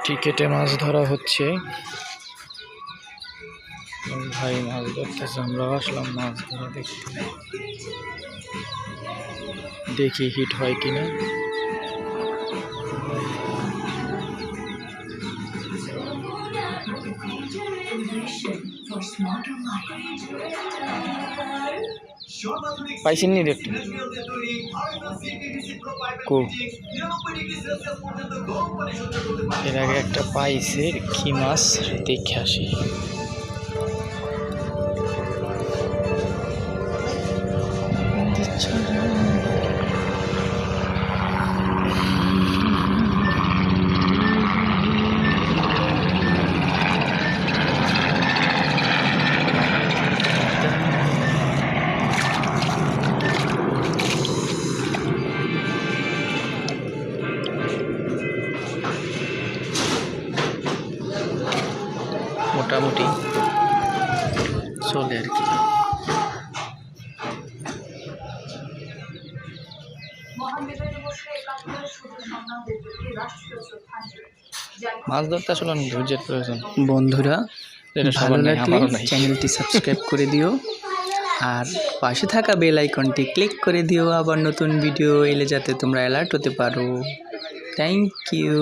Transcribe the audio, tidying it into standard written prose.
টিকেটে মাছ ধরা হচ্ছে। ভাই মাছ ধরতেছে, আমরা আসলাম মাছ ধরা দেখতে, দেখি হিট হয় কিনা। পাইছেন নি দেখতে এর আগে একটা পাইছে, কি মাছ দেখে আসি। মোটামুটি চলে আর কি। মাছ ধরতে আসলে অনেক ধৈর্যের প্রয়োজন। বন্ধুরা, ভালো লাগলে চ্যানেলটি সাবস্ক্রাইব করে দিও আর পাশে থাকা বেল আইকনটি ক্লিক করে দিও, আবার নতুন ভিডিও এলে যাতে তোমরা অ্যালার্ট হতে পারো। Thank you.